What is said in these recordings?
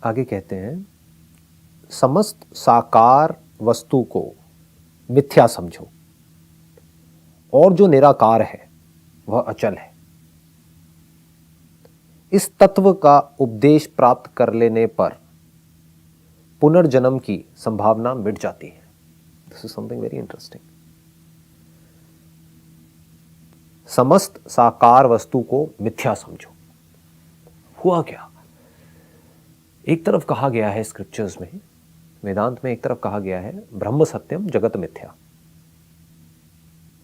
आगे कहते हैं, समस्त साकार वस्तु को मिथ्या समझो और जो निराकार है वह अचल है। इस तत्व का उपदेश प्राप्त कर लेने पर पुनर्जन्म की संभावना मिट जाती है। This is something very interesting. समस्त साकार वस्तु को मिथ्या समझो। हुआ क्या? एक तरफ कहा गया है स्क्रिप्चर्स में, वेदांत में एक तरफ कहा गया है ब्रह्म सत्यम जगत मिथ्या,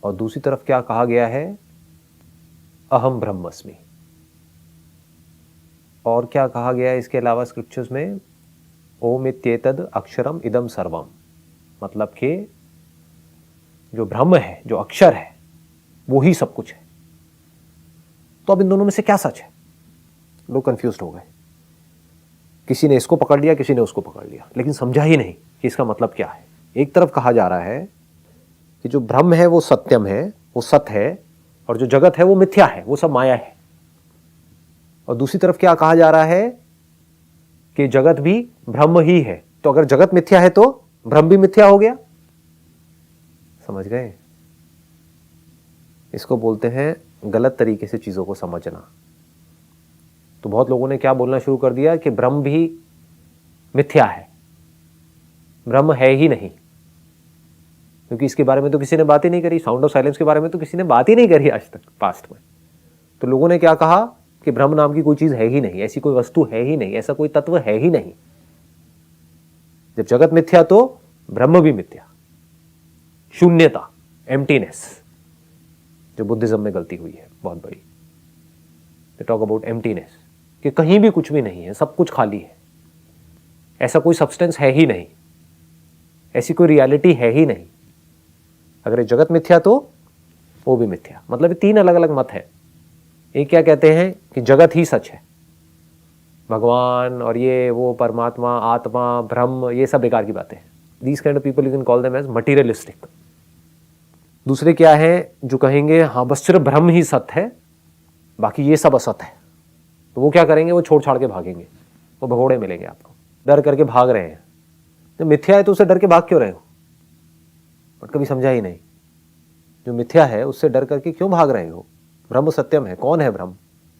और दूसरी तरफ क्या कहा गया है? अहम ब्रह्मस्मि। और क्या कहा गया है इसके अलावा स्क्रिप्चर्स में? ओम इत्येतद अक्षरम इदम सर्वम। मतलब कि जो ब्रह्म है, जो अक्षर है, वो ही सब कुछ है। तो अब इन दोनों में से क्या सच है? लोग कंफ्यूज्ड हो गए। किसी ने इसको पकड़ लिया, किसी ने उसको पकड़ लिया, लेकिन समझा ही नहीं कि इसका मतलब क्या है। एक तरफ कहा जा रहा है कि जो ब्रह्म है वो सत्यम है, वो सत्य है, और जो जगत है वो मिथ्या है, वो सब माया है। और दूसरी तरफ क्या कहा जा रहा है कि जगत भी ब्रह्म ही है। तो अगर जगत मिथ्या है तो ब्रह्म भी मिथ्या हो गया। समझ गए? इसको बोलते हैं गलत तरीके से चीजों को समझना। तो बहुत लोगों ने क्या बोलना शुरू कर दिया कि ब्रह्म भी मिथ्या है, ब्रह्म है ही नहीं, क्योंकि इसके बारे में तो किसी ने बात ही नहीं करी। साउंड ऑफ साइलेंस के बारे में तो किसी ने बात ही नहीं करी आज तक पास्ट में। तो लोगों ने क्या कहा कि ब्रह्म नाम की कोई चीज है ही नहीं, ऐसी कोई वस्तु है ही नहीं, ऐसा कोई तत्व है ही नहीं। जब जगत मिथ्या तो ब्रह्म भी मिथ्या। शून्यता, एम्प्टीनेस, जो बुद्धिज्म में गलती हुई है बहुत बड़ी। दे टॉक अबाउट एम्प्टीनेस, कि कहीं भी कुछ भी नहीं है, सब कुछ खाली है, ऐसा कोई सब्सटेंस है ही नहीं, ऐसी कोई रियलिटी है ही नहीं। अगर जगत मिथ्या तो वो भी मिथ्या। मतलब तीन अलग अलग मत है। एक क्या कहते हैं कि जगत ही सच है, भगवान और ये वो परमात्मा, आत्मा, ब्रह्म, ये सब बेकार की बातें हैं। These kind of people you can call them as materialistic. दूसरे क्या है जो कहेंगे हाँ बस सिर्फ ब्रह्म ही सत्य है, बाकी ये सब असत है। तो वो क्या करेंगे? वो छोड़ छाड़ के भागेंगे, वो भगोड़े मिलेंगे आपको। डर करके भाग रहे हैं। जो मिथ्या है तो उससे डर के भाग क्यों रहे हो? बट कभी समझा ही नहीं। जो मिथ्या है उससे डर करके क्यों भाग रहे हो? ब्रह्म सत्यम है। कौन है ब्रह्म?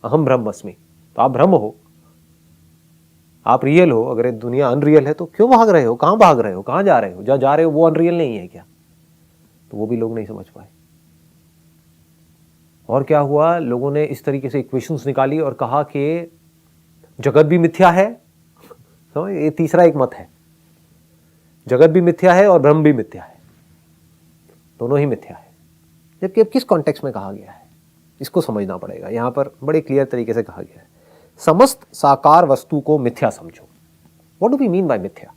अहम ब्रह्मस्मि। तो आप ब्रह्म हो, आप रियल हो। अगर दुनिया अनरियल है तो क्यों भाग रहे हो? कहां भाग रहे हो? कहां जा रहे हो? जहां जा रहे हो वो अनरियल नहीं है क्या? तो वो भी लोग नहीं समझ पाए। और क्या हुआ? लोगों ने इस तरीके से इक्वेशंस निकाली और कहा कि जगत भी मिथ्या है। तो ये तीसरा एक मत है, जगत भी मिथ्या है और ब्रह्म भी मिथ्या है, दोनों ही मिथ्या है। जबकि अब किस कॉन्टेक्स्ट में कहा गया है इसको समझना पड़ेगा। यहां पर बड़े क्लियर तरीके से कहा गया है, समस्त साकार वस्तु को मिथ्या समझो। What do we mean by मिथ्या?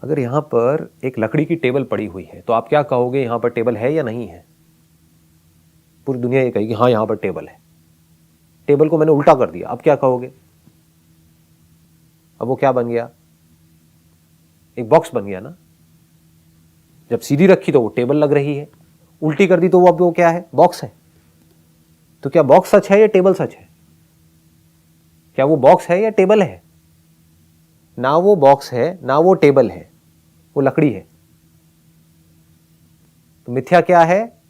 अगर यहां पर एक लकड़ी की टेबल पड़ी हुई है तो आप क्या कहोगे? यहां पर टेबल है या नहीं है? पूरी दुनिया ये कहेगी हाँ यहां पर टेबल है। टेबल को मैंने उल्टा कर दिया, अब क्या कहोगे? अब वो क्या बन गया? एक बॉक्स बन गया ना। जब सीधी रखी तो वो टेबल लग रही है, उल्टी कर दी तो वो अब वो क्या है? बॉक्स है। तो क्या बॉक्स सच है या टेबल सच है? क्या वो बॉक्स है या टेबल है? ना वो बॉक्स है ना वो टेबल है, वो लकड़ी है। तो मिथ्या क्या है?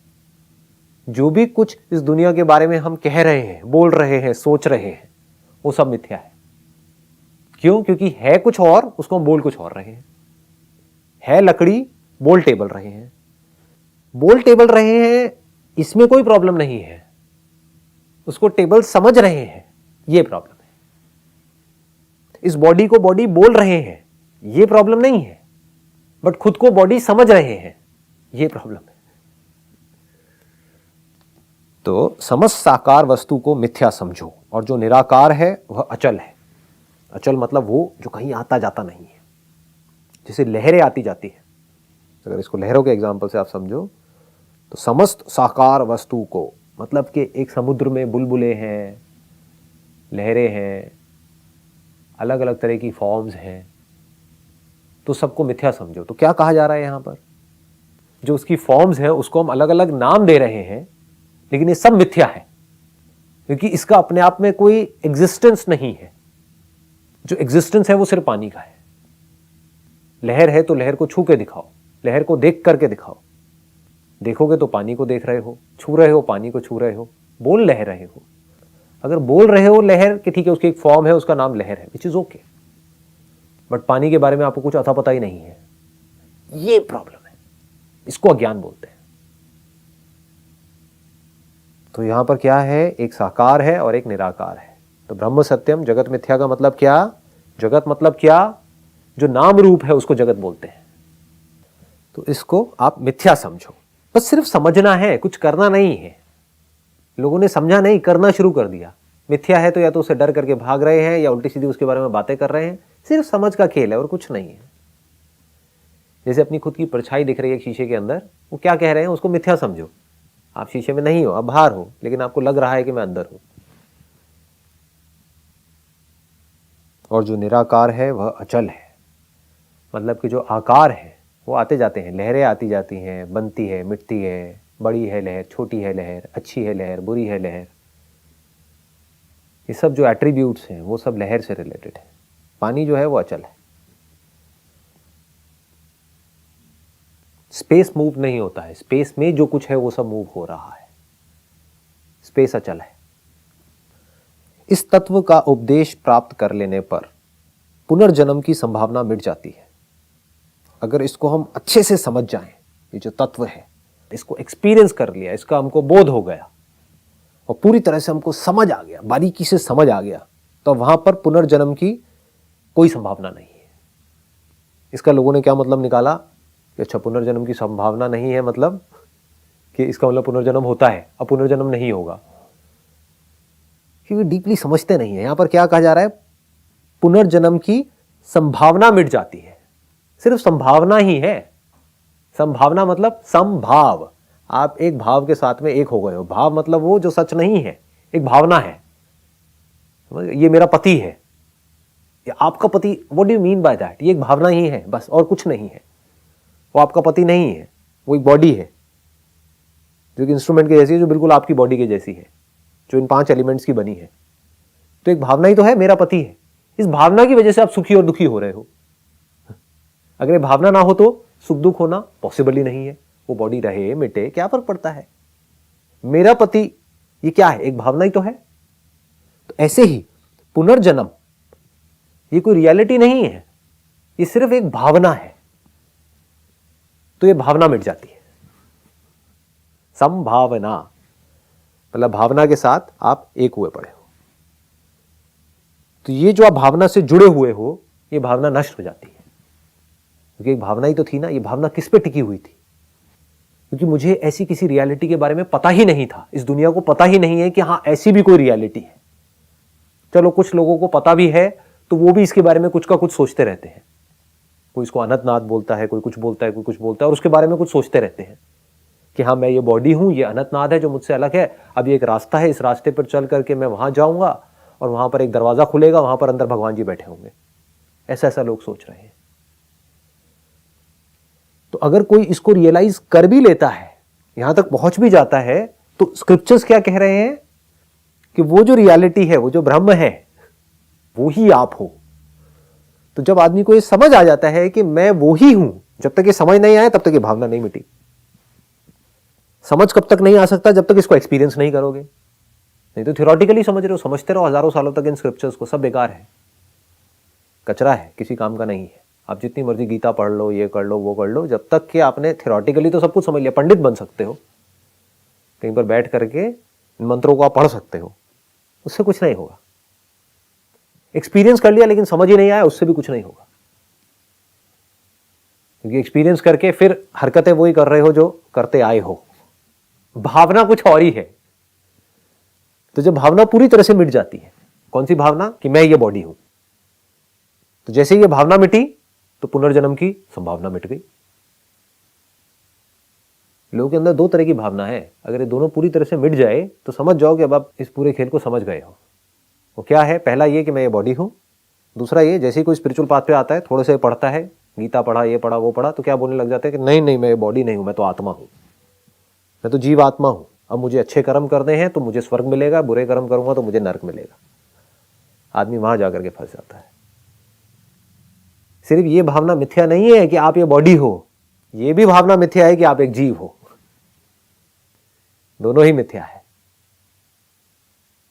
जो भी कुछ इस दुनिया के बारे में हम कह रहे हैं, बोल रहे हैं, सोच रहे हैं, वो सब मिथ्या है। क्यों? क्योंकि है कुछ और, उसको हम बोल कुछ और रहे हैं। है लकड़ी, बोल टेबल रहे हैं। बोल टेबल रहे हैं इसमें कोई प्रॉब्लम नहीं है, उसको टेबल समझ रहे हैं, ये प्रॉब्लम है। इस बॉडी को बॉडी बोल रहे हैं, ये प्रॉब्लम नहीं है, बट खुद को बॉडी समझ रहे हैं, ये प्रॉब्लम है। तो समस्त साकार वस्तु को मिथ्या समझो और जो निराकार है वह अचल है। अचल मतलब वो जो कहीं आता जाता नहीं है, जैसे लहरें आती जाती है। अगर इसको लहरों के एग्जांपल से आप समझो तो समस्त साकार वस्तु को मतलब कि एक समुद्र में बुलबुलें हैं, लहरें हैं, अलग अलग तरह की फॉर्म्स हैं, तो सबको मिथ्या समझो। तो क्या कहा जा रहा है यहां पर? जो उसकी फॉर्म्स हैं उसको हम अलग अलग नाम दे रहे हैं, लेकिन ये सब मिथ्या है। क्योंकि इसका अपने आप में कोई एग्जिस्टेंस नहीं है। जो एग्जिस्टेंस है वो सिर्फ पानी का है। लहर है तो लहर को छू के दिखाओ, लहर को देख करके दिखाओ। देखोगे तो पानी को देख रहे हो, छू रहे हो पानी को छू रहे हो, बोल लहर रहे हो। अगर बोल रहे हो लहर कि ठीक है, उसकी एक फॉर्म है, उसका नाम लहर है, विच इज ओके, बट पानी के बारे में आपको कुछ अता पता ही नहीं है, ये प्रॉब्लम है। इसको अज्ञान बोलते हैं। तो यहां पर क्या है, एक साकार है और एक निराकार है। तो ब्रह्म सत्यम जगत मिथ्या का मतलब क्या? जगत मतलब क्या? जो नाम रूप है उसको जगत बोलते हैं। तो इसको आप मिथ्या समझो, बस सिर्फ समझना है, कुछ करना नहीं है। लोगों ने समझा नहीं, करना शुरू कर दिया। मिथ्या है तो या तो उसे डर करके भाग रहे हैं या उल्टी सीधी उसके बारे में बातें कर रहे हैं। सिर्फ समझ का खेल है और कुछ नहीं है। जैसे अपनी खुद की परछाई दिख रही है शीशे के अंदर, वो क्या कह रहे हैं, उसको मिथ्या समझो। आप शीशे में नहीं हो, आप बाहर हो, लेकिन आपको लग रहा है कि मैं अंदर हूं। और जो निराकार है वह अचल है, मतलब कि जो आकार है वो आते जाते हैं, लहरें आती जाती हैं, बनती है, मिटती है, बड़ी है लहर, छोटी है लहर, अच्छी है लहर, बुरी है लहर। ये सब जो एट्रीब्यूट्स हैं वो सब लहर से रिलेटेड है। पानी जो है वो अचल है। स्पेस मूव नहीं होता है, स्पेस में जो कुछ है वो सब मूव हो रहा है, स्पेस अचल है। इस तत्व का उपदेश प्राप्त कर लेने पर पुनर्जन्म की संभावना मिट जाती है। अगर इसको हम अच्छे से समझ जाएं, ये जो तत्व है, इसको एक्सपीरियंस कर लिया, इसका हमको बोध हो गया और पूरी तरह से हमको समझ आ गया, बारीकी से समझ आ गया, तो वहां पर पुनर्जन्म की कोई संभावना नहीं है। इसका लोगों ने क्या मतलब निकाला कि अच्छा पुनर्जन्म की संभावना नहीं है, मतलब कि इसका मतलब पुनर्जन्म होता है, अब पुनर्जन्म नहीं होगा। क्योंकि डीपली समझते नहीं है। यहां पर क्या कहा जा रहा है, पुनर्जन्म की संभावना मिट जाती है। सिर्फ संभावना ही है। संभावना मतलब समभाव, आप एक भाव के साथ में एक हो गए हो। भाव मतलब वो जो सच नहीं है, एक भावना है। ये मेरा पति है, ये आपका पति, what do you mean by that? ये एक भावना ही है बस, और कुछ नहीं है। वो आपका पति नहीं है, वो एक बॉडी है जो कि इंस्ट्रूमेंट के जैसी है, जो बिल्कुल आपकी बॉडी के जैसी है, जो इन 5 एलिमेंट्स की बनी है। तो एक भावना ही तो है, मेरा पति है। इस भावना की वजह से आप सुखी और दुखी हो रहे हो। अगर ये भावना ना हो तो सुख दुख होना पॉसिबल ही नहीं है। वो बॉडी रहे मिटे, क्या फर्क पड़ता है? मेरा पति, ये क्या है? एक भावना ही तो है। तो ऐसे ही पुनर्जन्म ये कोई रियलिटी नहीं है, ये सिर्फ एक भावना है। तो ये भावना मिट जाती है। संभावना मतलब भावना के साथ आप एक हुए पड़े हो। तो ये जो आप भावना से जुड़े हुए हो, ये भावना नष्ट हो जाती है। क्योंकि एक भावना ही तो थी ना। ये भावना किस पे टिकी हुई थी? क्योंकि मुझे ऐसी किसी रियलिटी के बारे में पता ही नहीं था। इस दुनिया को पता ही नहीं है कि हाँ ऐसी भी कोई रियलिटी है। चलो कुछ लोगों को पता भी है तो वो भी इसके बारे में कुछ का कुछ सोचते रहते हैं। कोई इसको अनंतनाद बोलता है, कोई कुछ बोलता है, कोई कुछ बोलता है, और उसके बारे में कुछ सोचते रहते हैं कि हाँ मैं ये बॉडी हूं, ये अनंतनाद है जो मुझसे अलग है। अब ये एक रास्ता है, इस रास्ते पर चल करके मैं वहां जाऊंगा और वहां पर एक दरवाजा खुलेगा, वहां पर अंदर भगवान जी बैठे होंगे। ऐसा ऐसा लोग सोच रहे हैं। तो अगर कोई इसको रियलाइज कर भी लेता है, यहां तक पहुंच भी जाता है, तो स्क्रिप्चर्स क्या कह रहे हैं कि वो जो रियलिटी है, वो जो ब्रह्म है, वो ही आप हो। तो जब आदमी को ये समझ आ जाता है कि मैं वो ही हूं, जब तक ये समझ नहीं आया तब तक ये भावना नहीं मिटी। समझ कब तक नहीं आ सकता? जब तक इसको एक्सपीरियंस नहीं करोगे। नहीं तो थियोरेटिकली समझ रहे हो, समझते रहो हजारों सालों तक इन स्क्रिप्चर्स को, सब बेकार है, कचरा है, किसी काम का नहीं है। आप जितनी मर्जी गीता पढ़ लो, ये कर लो, वो कर लो, जब तक कि आपने थियोरेटिकली तो सब कुछ समझ लिया। पंडित बन सकते हो, कहीं पर बैठ करके इन मंत्रों को आप पढ़ सकते हो, उससे कुछ नहीं होगा। एक्सपीरियंस कर लिया लेकिन समझ ही नहीं आया, उससे भी कुछ नहीं होगा। क्योंकि एक्सपीरियंस करके फिर हरकतें वही कर रहे हो जो करते आए हो। भावना कुछ और ही है। तो जब भावना पूरी तरह से मिट जाती है, कौन सी भावना? कि मैं ये बॉडी हूं। तो जैसे ये भावना मिटी तो पुनर्जन्म की संभावना मिट गई। लोगों के अंदर 2 तरह की भावना है। अगर ये दोनों पूरी तरह से मिट जाए तो समझ जाओ कि अब आप इस पूरे खेल को समझ गए हो। वो क्या है? पहला ये कि मैं ये बॉडी हूं। दूसरा ये, जैसे ही कोई स्पिरिचुअल पाथ पे आता है, थोड़े से पढ़ता है, गीता पढ़ा, ये पढ़ा, वो पढ़ा, तो क्या बोलने लग जाता है कि नहीं नहीं मैं ये बॉडी नहीं हूं, मैं तो आत्मा हूं, मैं तो जीव आत्मा हूं। अब मुझे अच्छे कर्म करने हैं तो मुझे स्वर्ग मिलेगा, बुरे कर्म करूंगा तो मुझे नरक मिलेगा। आदमी वहां जाकर के फंस जाता है। सिर्फ ये भावना मिथ्या नहीं है कि आप ये बॉडी हो, ये भी भावना मिथ्या है कि आप एक जीव हो। दोनों ही मिथ्या है।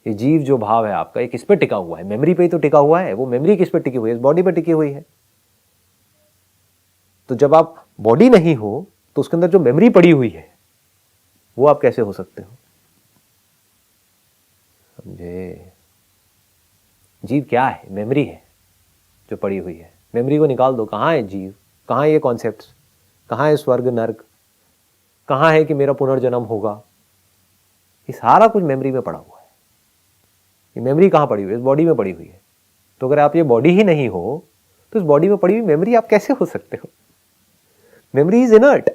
ये जीव जो भाव है आपका, ये किस पे टिका हुआ है? मेमोरी पे ही तो टिका हुआ है। वो मेमोरी किस पे टिकी हुई है? इस बॉडी पे टिकी हुई है। तो जब आप बॉडी नहीं हो तो उसके अंदर जो मेमोरी पड़ी हुई है वो आप कैसे हो सकते हो? समझे? जीव क्या है? मेमोरी है जो पड़ी हुई है। मेमोरी को निकाल दो, कहां है जीव, कहां है ये कॉन्सेप्ट, कहां है स्वर्ग नर्क, कहां है कि मेरा पुनर्जन्म होगा? ये सारा कुछ मेमोरी में पड़ा हुआ है। ये मेमोरी कहां पड़ी हुई है? इस बॉडी में पड़ी हुई है। तो अगर आप ये बॉडी ही नहीं हो तो इस बॉडी में पड़ी हुई मेमोरी आप कैसे हो सकते हो? Memory is inert.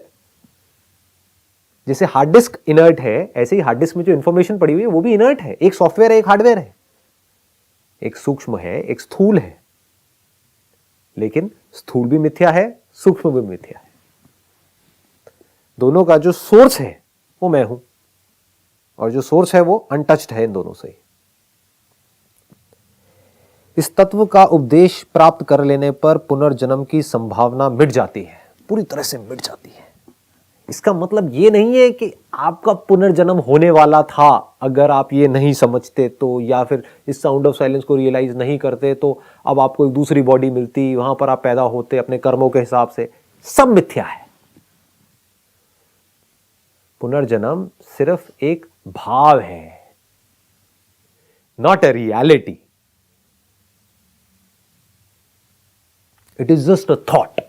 जैसे हार्ड डिस्क इनर्ट है, ऐसे ही हार्ड डिस्क में जो इंफॉर्मेशन पड़ी हुई है वो भी इनर्ट है। एक सॉफ्टवेयर है, एक हार्डवेयर है, एक सूक्ष्म है, एक स्थूल है। लेकिन स्थूल भी मिथ्या है, सूक्ष्म भी मिथ्या है। दोनों का जो सोर्स है वो मैं हूं, और जो सोर्स है वो अनटच्ड है इन दोनों से। इस तत्व का उपदेश प्राप्त कर लेने पर पुनर्जन्म की संभावना मिट जाती है, पूरी तरह से मिट जाती है। इसका मतलब ये नहीं है कि आपका पुनर्जन्म होने वाला था अगर आप ये नहीं समझते तो, या फिर इस साउंड ऑफ साइलेंस को रियलाइज नहीं करते तो अब आपको एक दूसरी बॉडी मिलती, वहां पर आप पैदा होते अपने कर्मों के हिसाब से। सब मिथ्या है। पुनर्जन्म सिर्फ एक भाव है, not a reality. It is just a thought.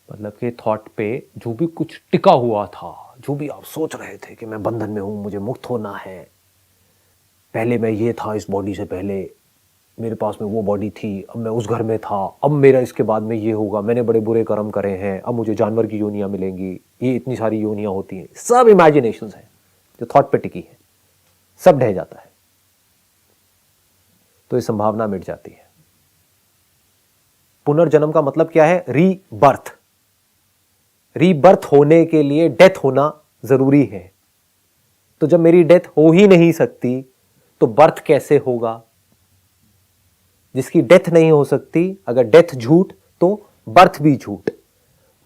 मतलब कि थॉट पे जो भी कुछ टिका हुआ था, जो भी आप सोच रहे थे कि मैं बंधन में हूं, मुझे मुक्त होना है, पहले मैं ये था, इस बॉडी से पहले मेरे पास में वो बॉडी थी, अब मैं उस घर में था, अब मेरा इसके बाद में ये होगा, मैंने बड़े बुरे कर्म करे हैं, अब मुझे जानवर की योनियां मिलेंगी, ये इतनी सारी योनियां होती हैं। सब इमेजिनेशंस हैं जो थॉट पे टिकी है। सब ढह जाता है तो ये संभावना मिट जाती है। पुनर्जन्म का मतलब क्या है? रीबर्थ। रीबर्थ होने के लिए डेथ होना जरूरी है। तो जब मेरी डेथ हो ही नहीं सकती तो बर्थ कैसे होगा? जिसकी डेथ नहीं हो सकती, अगर डेथ झूठ तो बर्थ भी झूठ,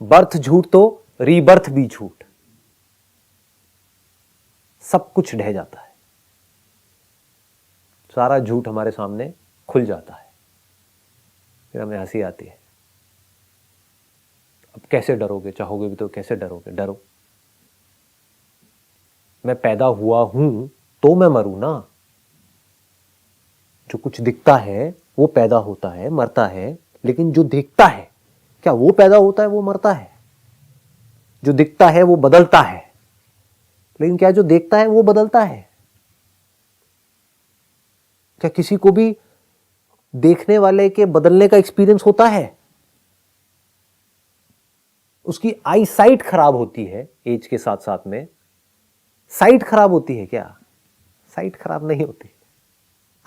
बर्थ झूठ तो रीबर्थ भी झूठ। सब कुछ ढह जाता है, सारा झूठ हमारे सामने खुल जाता है। फिर हमें हंसी आती है। अब कैसे डरोगे? चाहोगे भी तो कैसे डरोगे? डरो। मैं पैदा हुआ हूं तो मैं मरूं ना। जो कुछ दिखता है वो पैदा होता है, मरता है, लेकिन जो दिखता है क्या वो पैदा होता है, वो मरता है? जो दिखता है वो बदलता है, लेकिन क्या जो देखता है वो बदलता है? क्या किसी को भी देखने वाले के बदलने का एक्सपीरियंस होता है? उसकी आई साइट खराब होती है एज के साथ साथ में। साइट खराब होती है क्या? साइट खराब नहीं होती,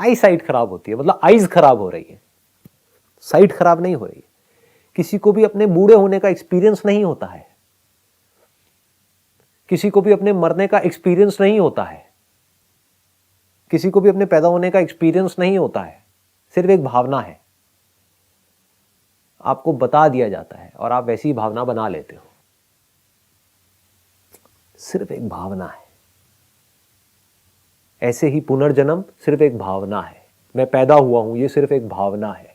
आई साइट खराब होती है। मतलब आईज खराब हो रही है, साइट खराब नहीं हो रही है। किसी को भी अपने बूढ़े होने का एक्सपीरियंस नहीं होता है, किसी को भी अपने मरने का एक्सपीरियंस नहीं होता है, किसी को भी अपने पैदा होने का एक्सपीरियंस नहीं होता है। सिर्फ एक भावना है, आपको बता दिया जाता है और आप वैसी भावना बना लेते हो। सिर्फ एक भावना है। ऐसे ही पुनर्जन्म सिर्फ एक भावना है। मैं पैदा हुआ हूं, ये सिर्फ एक भावना है।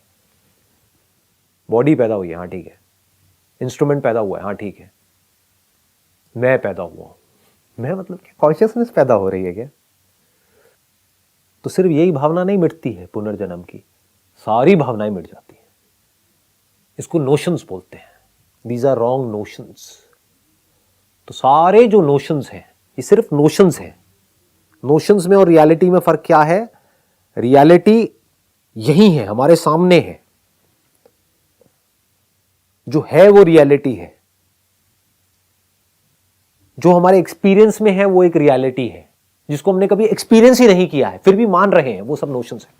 बॉडी पैदा हुई है, हाँ ठीक है। इंस्ट्रूमेंट पैदा हुआ है, हाँ ठीक है। मैं पैदा हुआ हूं, मैं मतलब क्या कॉन्शियसनेस पैदा हो रही है क्या? तो सिर्फ यही भावना नहीं मिटती है पुनर्जन्म की, सारी भावनाएं मिट जाती हैं। इसको नोशंस बोलते हैं। These are wrong notions. तो सारे जो नोशंस हैं ये सिर्फ नोशंस हैं। नोशंस में और रियलिटी में फर्क क्या है? रियलिटी यही है, हमारे सामने है। जो है वो रियलिटी है, जो हमारे एक्सपीरियंस में है वो एक रियलिटी है। जिसको हमने कभी एक्सपीरियंस ही नहीं किया है फिर भी मान रहे हैं, वो सब नोशंस है।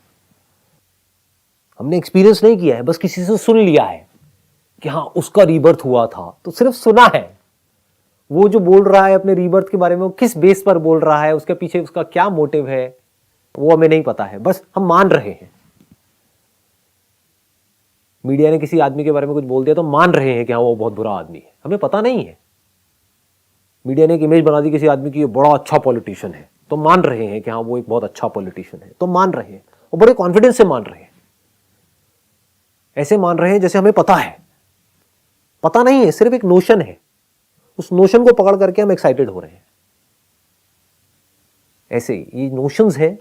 हमने एक्सपीरियंस नहीं किया है, बस किसी से सुन लिया है कि हाँ उसका रीबर्थ हुआ था, तो सिर्फ सुना है, वो जो बोल रहा है अपने रीबर्थ के बारे में, वो किस बेस पर बोल रहा है, उसके पीछे उसका क्या मोटिव है, वो हमें नहीं पता है, बस हम मान रहे हैं। मीडिया ने किसी आदमी के बारे में कुछ बोल दिया तो मान रहे हैं कि हाँ वो बहुत बुरा आदमी है, हमें पता नहीं है। मीडिया ने एक इमेज बना दी किसी आदमी की, ये बड़ा अच्छा पॉलिटिशियन है, तो मान रहे हैं कि हाँ वो एक बहुत अच्छा पॉलिटिशियन है, तो मान रहे हैं और बड़े कॉन्फिडेंस से मान रहे हैं। ऐसे मान रहे हैं जैसे हमें पता है। पता नहीं है, सिर्फ एक नोशन है, उस नोशन को पकड़ करके हम एक्साइटेड हो रहे हैं। ऐसे ये नोशंस है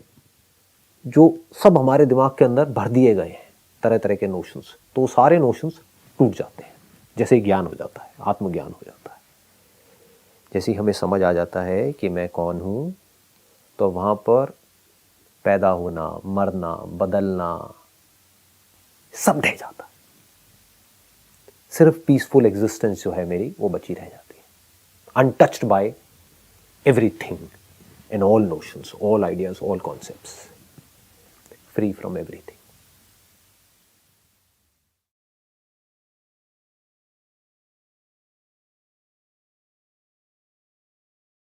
जो सब हमारे दिमाग के अंदर भर दिए गए हैं, तरह तरह के नोशंस, तो सारे नोशंस टूट जाते हैं, जैसे ज्ञान हो जाता है, आत्मज्ञान हो जाता है। जैसे ही हमें समझ आ जाता है कि मैं कौन हूं, तो वहां पर पैदा होना, मरना, बदलना सब ढह जाता है। सिर्फ पीसफुल एग्जिस्टेंस जो है मेरी, वो बची रह जाती है, untouched by everything and all notions, all ideas, all concepts, free from everything.